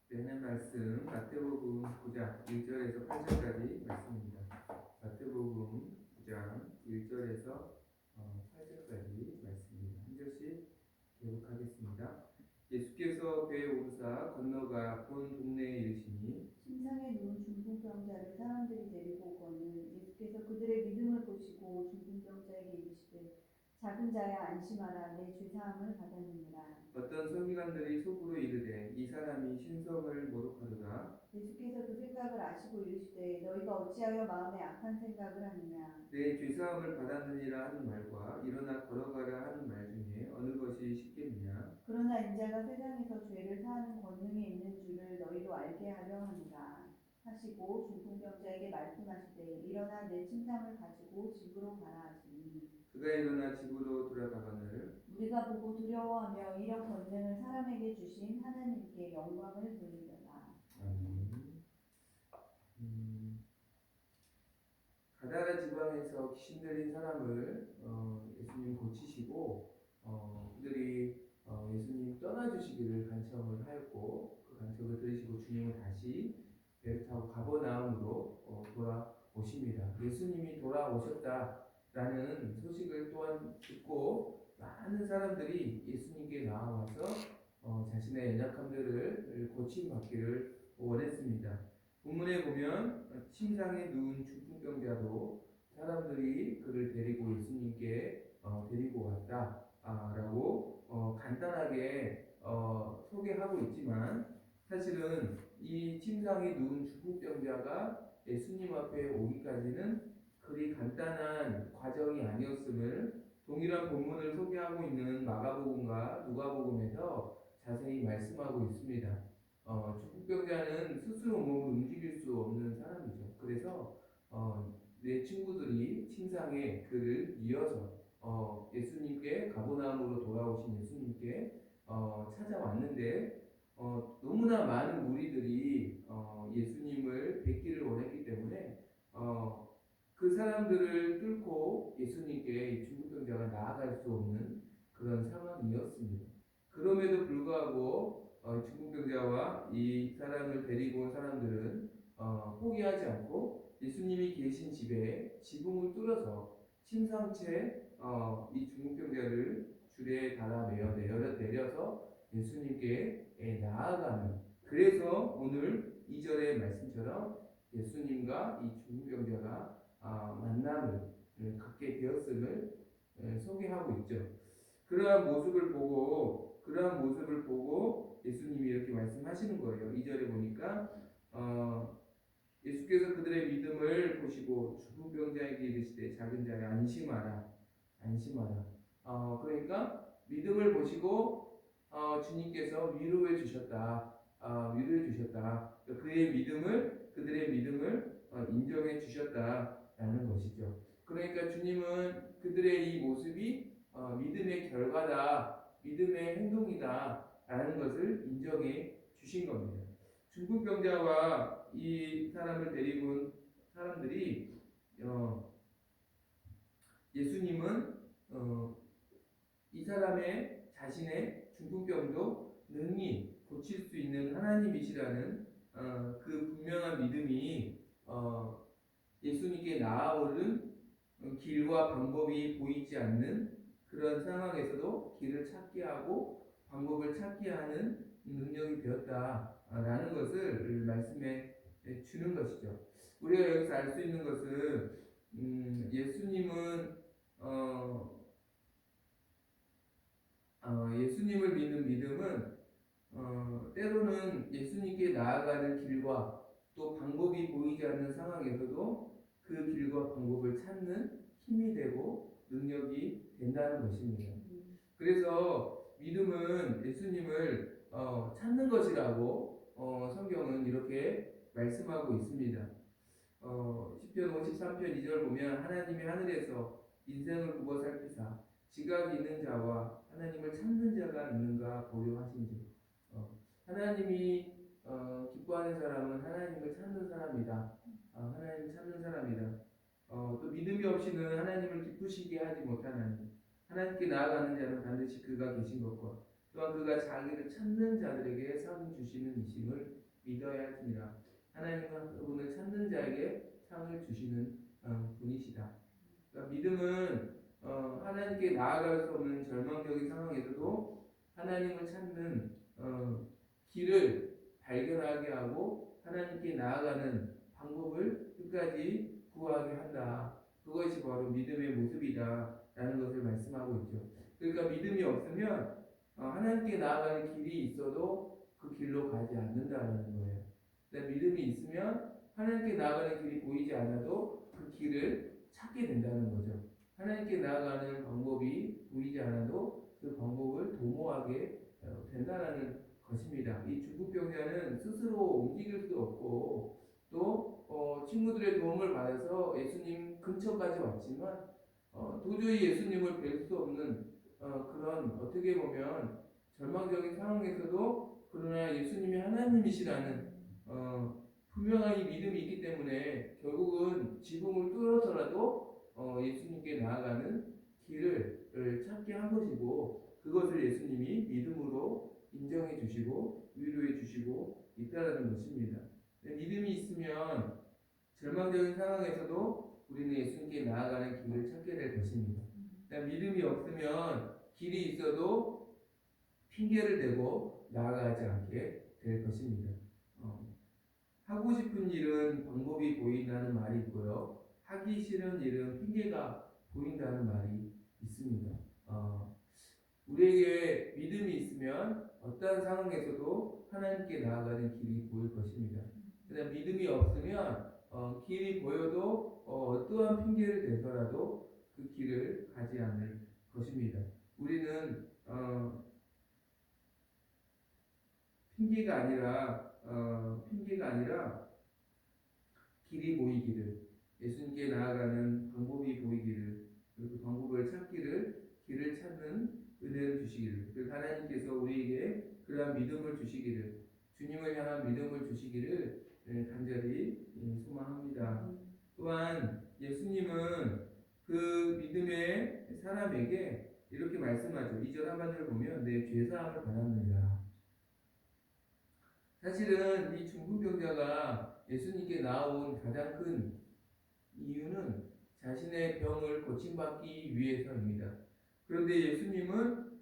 내는 말씀 마태복음 9장 1절에서 8절까지 말씀입니다. 마태복음 9장 1절에서 8절까지 말씀입니다. 한 절씩 계속하겠습니다. 예수께서 배에 오르사 건너가 본 동네에 이르시니 침상에 누운 중풍병자를 사람들이 데리고 오거늘 예수께서 그들의 믿음을 보시고 중풍병자에게 이르시되 작은 자야 안심하라 내 죄사함을 받았느니라. 어떤 서기관들이 속으로 이르되 이 사람이 신성을 모독하도다. 예수께서 그 생각을 아시고 이르시되 너희가 어찌하여 마음에 악한 생각을 하느냐. 내 죄사함을 받았느니라 하는 말과 일어나 걸어가라 하는 말 중에 어느 것이 쉽겠느냐. 그러나 인자가 세상에서 죄를 사하는 권능이 있는 줄을 너희도 알게 하려 하노라 하시고 중풍병자에게 말씀하시되 일어나 내 침상을 가지고 집으로 가라 하시니 그가 일어나 집으로 돌아가거늘 우리가 보고 두려워하며 이런 권능을 사람에게 주신 하나님께 영광을 돌리더라. 아멘. 가다라 지방에서 귀신 들린 사람을 예수님 고치시고 그들이 예수님 떠나주시기를 간청을 하였고 그 간청을 들으시고 주님은 다시 배를 타고 가버나움으로 돌아오십니다. 예수님이 돌아오셨다라는 소식을 또한 듣고 많은 사람들이 예수님께 나와서 자신의 연약함들을 고침받기를 원했습니다. 본문에 보면 침상에 누운 중풍병자도 사람들이 그를 데리고 예수님께 데리고 왔다라고 간단하게 소개하고 있지만 사실은 이 침상에 누운 중풍병자가 예수님 앞에 오기까지는 그리 간단한 과정이 아니었음을 동일한 본문을 소개하고 있는 마가복음과 누가복음에서 자세히 말씀하고 있습니다. 중풍병자는 스스로 몸을 움직일 수 없는 사람이죠. 그래서 내 친구들이 침상에 그를 이어서 예수님께 가버나움으로 돌아오신 예수님께 찾아왔는데 너무나 많은 무리들이 예수님을 뵙기를 원했기 때문에 그 사람들을 뚫고 예수님께 중풍병자가 나아갈 수 없는 그런 상황이었습니다. 그럼에도 불구하고 중풍병자와 이 사람을 데리고 온 사람들은 포기하지 않고 예수님이 계신 집에 지붕을 뚫어서 침상채 이 중풍병자를 줄에 달아 내려서 예수님께 나아가는, 그래서 오늘 2절의 말씀처럼 예수님과 이 중풍병자가 만남을 갖게 되었음을 소개하고 있죠. 그러한 모습을 보고 예수님이 이렇게 말씀하시는 거예요. 2절에 보니까 예수께서 그들의 믿음을 보시고 중풍병자에게 이르시되 작은 자야 안심하라. 그러니까 믿음을 보시고 주님께서 위로해 주셨다. 그들의 믿음을 인정해 주셨다라는 것이죠. 그러니까 주님은 그들의 이 모습이 믿음의 결과다, 믿음의 행동이다라는 것을 인정해 주신 겁니다. 중풍병자와 이 사람을 데리고 온 사람들이 예수님은 이 사람의 자신의 중풍병도 능히 고칠 수 있는 하나님이시라는 그 분명한 믿음이 예수님께 나아오는 길과 방법이 보이지 않는 그런 상황에서도 길을 찾게 하고 방법을 찾게 하는 능력이 되었다라는 것을 말씀해 주는 것이죠. 우리가 여기서 알 수 있는 것은 예수님을 믿는 믿음은 때로는 예수님께 나아가는 길과 또 방법이 보이지 않는 상황에서도 그 길과 방법을 찾는 힘이 되고 능력이 된다는 것입니다. 그래서 믿음은 예수님을 찾는 것이라고 성경은 이렇게 말씀하고 있습니다. 시편 53편 2절 보면 하나님이 하늘에서 인생을 굽어 살피사 지각이 있는 자와 하나님을 찾는 자가 있는가 보려 하신지. 하나님이 기뻐하는 사람은 하나님을 찾는 사람이다. 하나님을 찾는 사람이다. 또 믿음이 없이는 하나님을 기쁘시게 하지 못하나니 하나님께 나아가는 자는 반드시 그가 계신 것과 또한 그가 자기를 찾는 자들에게 상 주시는 이심을 믿어야 할지니라. 하나님은 그분을 찾는 자에게 상을 주시는 분이시다. 그러니까 믿음은 하나님께 나아갈 수 없는 절망적인 상황에서도 하나님을 찾는 길을 발견하게 하고 하나님께 나아가는 방법을 끝까지 구하게 한다. 그것이 바로 믿음의 모습이다라는 것을 말씀하고 있죠. 그러니까 믿음이 없으면 하나님께 나아가는 길이 있어도 그 길로 가지 않는다라는 거예요. 그러니까 믿음이 있으면 하나님께 나아가는 길이 보이지 않아도 그 길을 찾게 된다는 거죠. 하나님께 나아가는 방법이 보이지 않아도 그 방법을 도모하게 된다는 것입니다. 이 중풍병자는 스스로 움직일 수도 없고 또 친구들의 도움을 받아서 예수님 근처까지 왔지만 도저히 예수님을 뵐 수 없는 그런 어떻게 보면 절망적인 상황에서도 그러나 예수님이 하나님이시라는 분명한 이 믿음이 있기 때문에 결국은 지붕을 뚫어서라도 예수님께 나아가는 길을 찾게 한 것이고 그것을 예수님이 믿음으로 인정해 주시고 위로해 주시고 있다는 것입니다. 믿음이 있으면 절망적인 상황에서도 우리는 예수님께 나아가는 길을 찾게 될 것입니다. 믿음이 없으면 길이 있어도 핑계를 대고 나아가지 않게 될 것입니다. 하고 싶은 일은 방법이 보인다는 말이 있고요. 하기 싫은 일은 핑계가 보인다는 말이 있습니다. 우리에게 믿음이 있으면 어떠한 상황에서도 하나님께 나아가는 길이 보일 것입니다. 그러나 믿음이 없으면 길이 보여도 어떠한 핑계를 대더라도 그 길을 가지 않을 것입니다. 우리는 핑계가 아니라 길이 보이기를 예수님께 나아가는 방법이 보이기를 그리고 방법을 찾기를 길을 찾는 은혜를 주시기를 그리고 하나님께서 우리에게 그러한 믿음을 주시기를 주님을 향한 믿음을 주시기를 간절히 소망합니다. 또한 예수님은 그 믿음의 사람에게 이렇게 말씀하죠. 2절 하반절을 보면 내 죄사함을 받았느니라. 사실은 이 중풍병자가 예수님께 나온 가장 큰 이유는 자신의 병을 고침받기 위해서입니다. 그런데 예수님은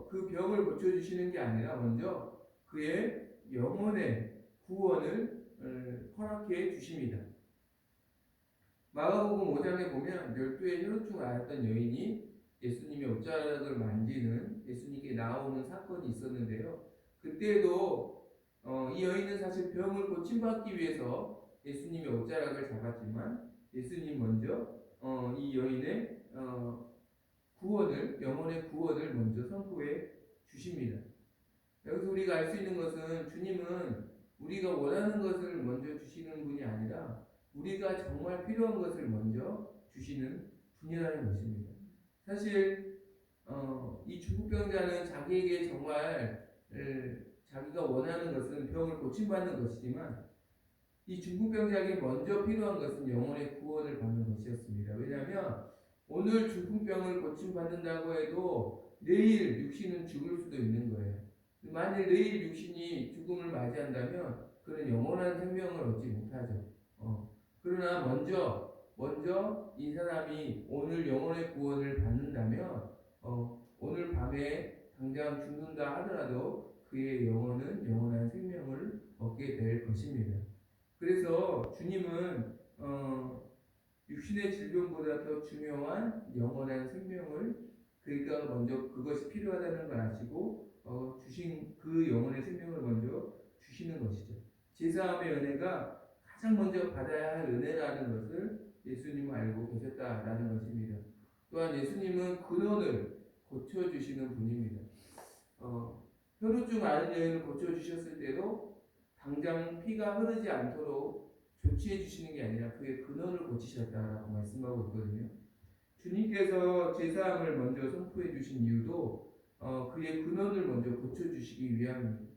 그 병을 고쳐주시는 게 아니라 먼저 그의 영혼의 구원을 허락해 주십니다. 마가복음 5장에 보면 12의 혈루증을 앓았던 여인이 예수님의 옷자락을 만지는 예수님께 나오는 사건이 있었는데요. 그때도 이 여인은 사실 병을 고침받기 위해서 예수님의 옷자락을 잡았지만 예수님 먼저 이 여인의 구원을 영혼의 구원을 먼저 선포해 주십니다. 여기서 우리가 알 수 있는 것은 주님은 우리가 원하는 것을 먼저 주시는 분이 아니라 우리가 정말 필요한 것을 먼저 주시는 분이라는 것입니다. 사실 이 중풍병자는 자기에게 정말 자기가 원하는 것은 병을 고침받는 것이지만 이 중풍병자에게 먼저 필요한 것은 영혼의 구원을 받는 것이었습니다. 왜냐하면 오늘 중풍병을 고침받는다고 해도 내일 육신은 죽을 수도 있는 거예요. 만일 내일 육신이 죽음을 맞이한다면 그는 영원한 생명을 얻지 못하죠. 그러나 먼저 이 사람이 오늘 영혼의 구원을 받는다면 오늘 밤에 당장 죽는다 하더라도 그의 영혼은 영원한 생명을 얻게 될 것입니다. 그래서 주님은 육신의 질병보다 더 중요한 영원한 생명을 그러니까 먼저 그것이 필요하다는 걸 아시고 주신 그 영혼의 생명을 먼저 주시는 것이죠. 제사함의 은혜가 가장 먼저 받아야 할 은혜라는 것을 예수님은 알고 계셨다라는 것입니다. 또한 예수님은 근원을 고쳐주시는 분입니다. 혈루증 앓은 여인을 고쳐주셨을 때도 당장 피가 흐르지 않도록 조치해 주시는 게 아니라 그의 근원을 고치셨다라고 말씀하고 있거든요. 주님께서 제사함을 먼저 선포해 주신 이유도 그의 근원을 먼저 고쳐주시기 위함입니다.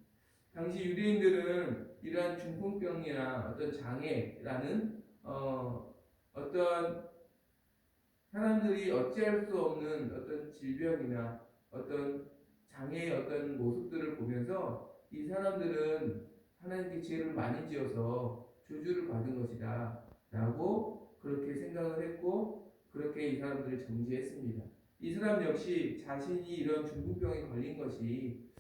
당시 유대인들은 이러한 중풍병이나 어떤 장애라는 어떤 사람들이 어찌할 수 없는 어떤 질병이나 어떤 장애의 어떤 모습들을 보면서 이 사람들은 하나님께 죄를 많이 지어서 저주를 받은 것이다 라고 그렇게 생각을 했고 그렇게 이 사람들을 정죄했습니다. 이 사람 역시 자신이 이런 중풍병에 걸린 것이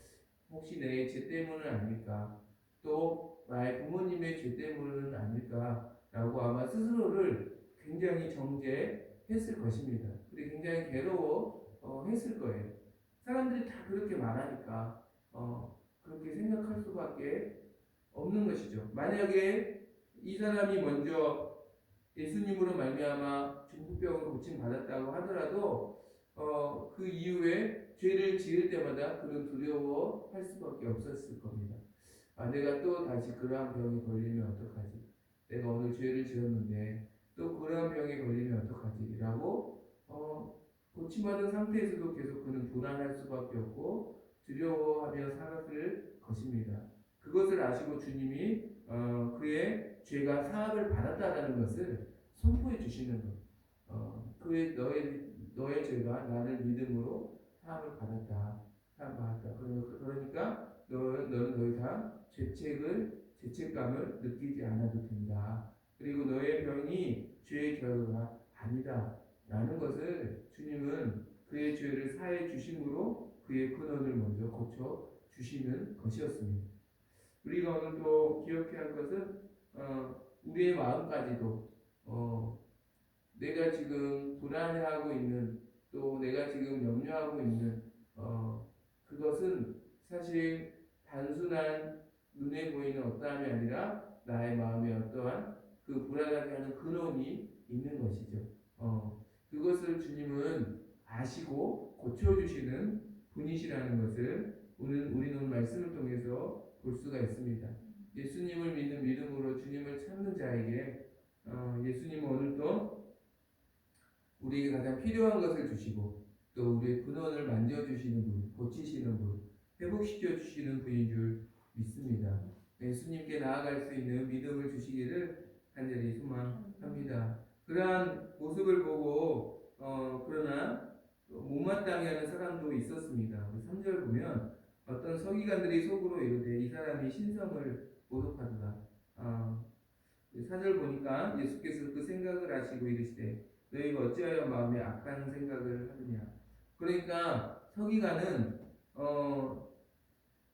혹시 내 죄 때문은 아닐까 또 나의 부모님의 죄 때문은 아닐까 라고 아마 스스로를 굉장히 정죄했을 것입니다. 그리고 굉장히 괴로워 했을 거예요. 사람들이 다 그렇게 말하니까 그렇게 생각할 수밖에 없는 것이죠. 만약에 이 사람이 먼저 예수님으로 말미암아 중풍병을 고침 받았다고 하더라도 그 이후에 죄를 지을 때마다 그는 두려워할 수밖에 없었을 겁니다. 아, 내가 또 다시 그러한 병에 걸리면 어떡하지? 내가 오늘 죄를 지었는데 또 그러한 병에 걸리면 어떡하지? 라고 고침받은 상태에서도 계속 그는 불안할 수밖에 없고 두려워하며 살았을 것입니다. 그것을 아시고 주님이 그의 죄가 사함을 받았다라는 것을 선포해 주시는 것. 그의 너의 죄가 나를 믿음으로 사함을 받았다. 사함 받았다. 그러니까 너는 더 이상 죄책감을 느끼지 않아도 된다. 그리고 너의 병이 죄의 결과가 아니다. 라는 것을 주님은 그의 죄를 사해 주심으로 그의 근원을 먼저 고쳐 주시는 것이었습니다. 우리가 오늘 또 기억해야 할 것은 우리의 마음까지도 내가 지금 불안해하고 있는 또 내가 지금 염려하고 있는 그것은 사실 단순한 눈에 보이는 어떠함이 아니라 나의 마음에 어떠한 그 불안하게 하는 근원이 있는 것이죠. 그것을 주님은 아시고 고쳐주시는 분이시라는 것을 우리는 말씀을 통해서 볼 수가 있습니다. 예수님을 믿는 믿음으로 주님을 찾는 자에게 예수님은 오늘도 우리에게 가장 필요한 것을 주시고 또 우리의 근원을 만져주시는 분, 고치시는 분, 회복시켜 주시는 분인 줄 믿습니다. 예수님께 나아갈 수 있는 믿음을 주시기를 간절히 소망합니다. 그러한 모습을 보고 그러나 못마땅해 하는 사람도 있었습니다. 3절 보면 어떤 서기관들이 속으로 이르되 이 사람이 신성을 모독하더라. 4절 보니까 예수께서 그 생각을 하시고 이르시되 너희가 어찌하여 마음에 악한 생각을 하느냐. 그러니까 서기관은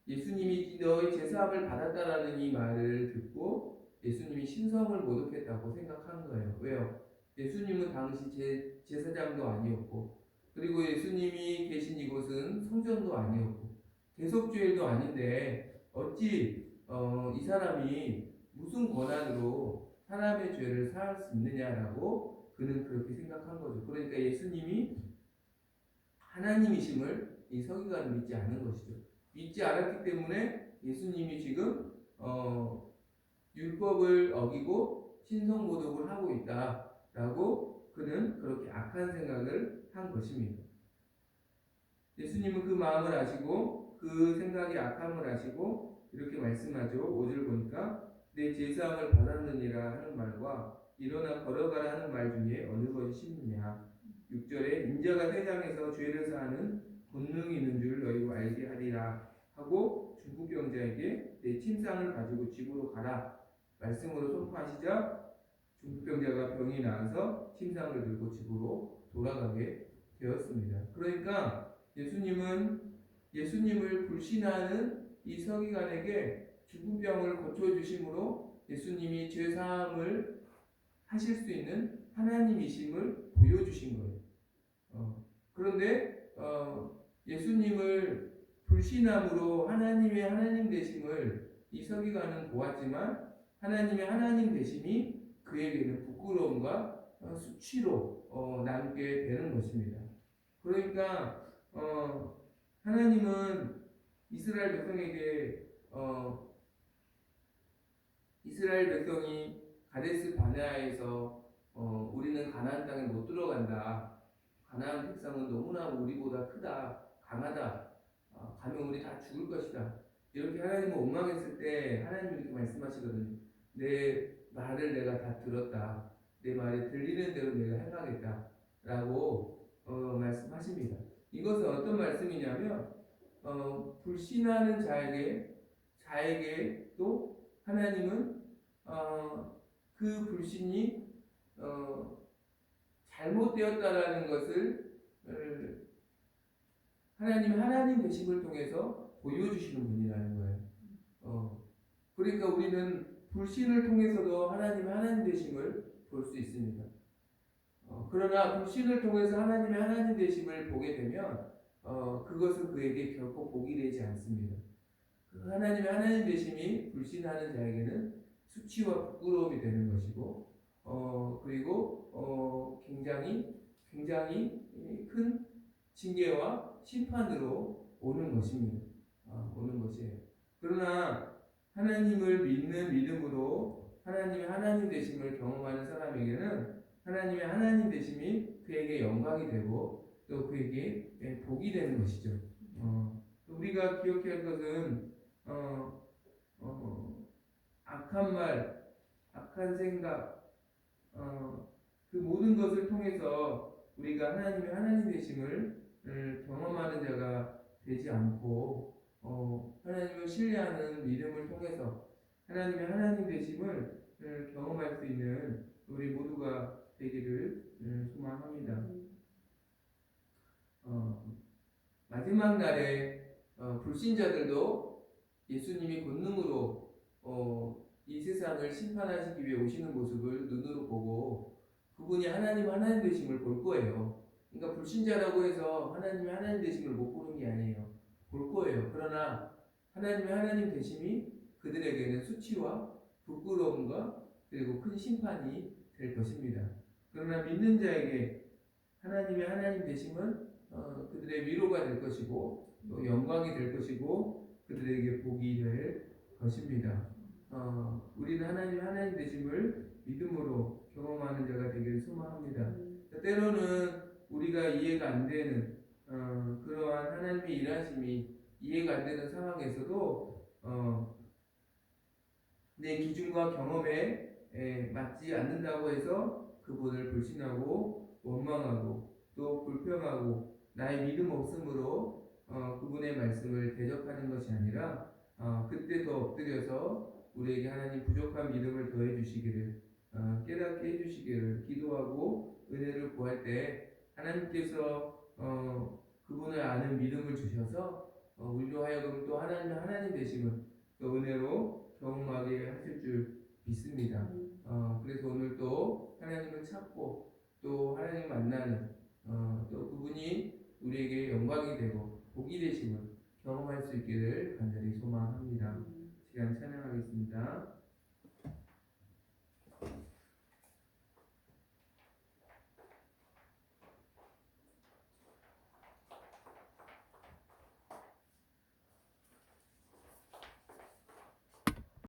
예수님이 너희 제사함을 받았다라는 이 말을 듣고 예수님이 신성을 모독했다고 생각한 거예요. 왜요? 예수님은 당시 제사장도 아니었고 그리고 예수님이 계신 이곳은 성전도 아니었고 대속죄일도 아닌데 어찌 이 사람이 무슨 권한으로 사람의 죄를 사할 수 있느냐라고 그는 그렇게 생각한 거죠. 그러니까 예수님이 하나님이심을 이 서기관은 믿지 않은 것이죠. 믿지 않았기 때문에 예수님이 지금 율법을 어기고 신성모독을 하고 있다라고 그는 그렇게 악한 생각을 한 것입니다. 예수님은 그 마음을 아시고 그 생각이 악함을 아시고 이렇게 말씀하죠. 5절 보니까 내 제사함을 받았느니라 하는 말과 일어나 걸어가라 하는 말 중에 어느 것이 쉽느냐. 6절에 인자가 세상에서 죄를 사하는 본능이 있는 줄 너희도 알게 하리라 하고 중풍병자에게 내 침상을 가지고 집으로 가라 말씀으로 선포하시자 중풍병자가 병이 나아서 침상을 들고 집으로 돌아가게 되었습니다. 그러니까 예수님을 불신하는 이 서기관에게 중풍병을 고쳐주심으로 예수님이 죄사함을 하실 수 있는 하나님이심을 보여주신 거예요. 그런데 예수님을 불신함으로 하나님의 하나님 되심을 이 서기관은 보았지만 하나님의 하나님 되심이 그에게는 부끄러움과 수치로 남게 되는 것입니다. 그러니까 하나님은 이스라엘 백성에게 이스라엘 백성이 가데스 바네아에서 우리는 가나안 땅에 못 들어간다. 가나안 백성은 너무나 우리보다 크다, 강하다. 가면 우리 다 죽을 것이다. 이렇게 하나님을 원망했을 때 하나님이 이렇게 말씀하시거든요. 내 말을 내가 다 들었다. 내 말이 들리는 대로 내가 행하겠다. 라고 말씀하십니다. 이것은 어떤 말씀이냐면 불신하는 자에게 또 하나님은 그 불신이 잘못되었다라는 것을 하나님 되심을 통해서 보여주시는 분이라는 거예요. 그러니까 우리는 불신을 통해서도 하나님 되심을 볼 수 있습니다. 그러나 불신을 통해서 하나님 되심을 보게 되면 그것은 그에게 결코 복이 되지 않습니다. 그 하나님 되심이 불신하는 자에게는 수치와 부끄러움이 되는 것이고, 그리고 굉장히 큰 징계와 심판으로 오는 것입니다. 오는 것이에요. 그러나 하나님을 믿는 믿음으로 하나님 되심을 경험하는 사람에게는 하나님의 하나님 되심이 그에게 영광이 되고 또 그에게 복이 되는 것이죠. 우리가 기억해야 할 것은 악한 말, 악한 생각, 그 모든 것을 통해서 우리가 하나님 되심을 경험하는 자가 되지 않고 하나님을 신뢰하는 믿음을 통해서 하나님의 하나님 되심을 경험할 수 있는 우리 모두가 되기를 소망합니다. 마지막 날에 불신자들도 예수님이 권능으로 이 세상을 심판하시기 위해 오시는 모습을 눈으로 보고 그분이 하나님 되심을 볼 거예요. 그러니까 불신자라고 해서 하나님 되심을 못 보는 게 아니에요. 볼 거예요. 그러나 하나님의 하나님 되심이 그들에게는 수치와 부끄러움과 그리고 큰 심판이 될 것입니다. 그러나 믿는 자에게 하나님의 하나님 되심은 그들의 위로가 될 것이고 또 영광이 될 것이고 그들에게 복이 될 것입니다. 우리는 하나님 되심을 믿음으로 경험하는 자가 되기를 소망합니다. 때로는 우리가 이해가 안 되는 그러한 하나님의 일하심이 이해가 안 되는 상황에서도 내 기준과 경험에 맞지 않는다고 해서 그분을 불신하고 원망하고 또 불평하고 나의 믿음 없음으로 그분의 말씀을 대적하는 것이 아니라 그때 더 엎드려서 우리에게 하나님 부족한 믿음을 더해 주시기를 깨닫게 해 주시기를 기도하고 은혜를 구할 때 하나님께서 그분을 아는 믿음을 주셔서 우리로 하여금 또 하나님 되심을 또 은혜로 경험하게 하실 줄 믿습니다. 그래서 오늘 또 하나님을 찾고 또 하나님 만나는 또 그분이 우리에게 영광이 되고 복이 되심을 경험할 수 있기를 간절히 소망합니다.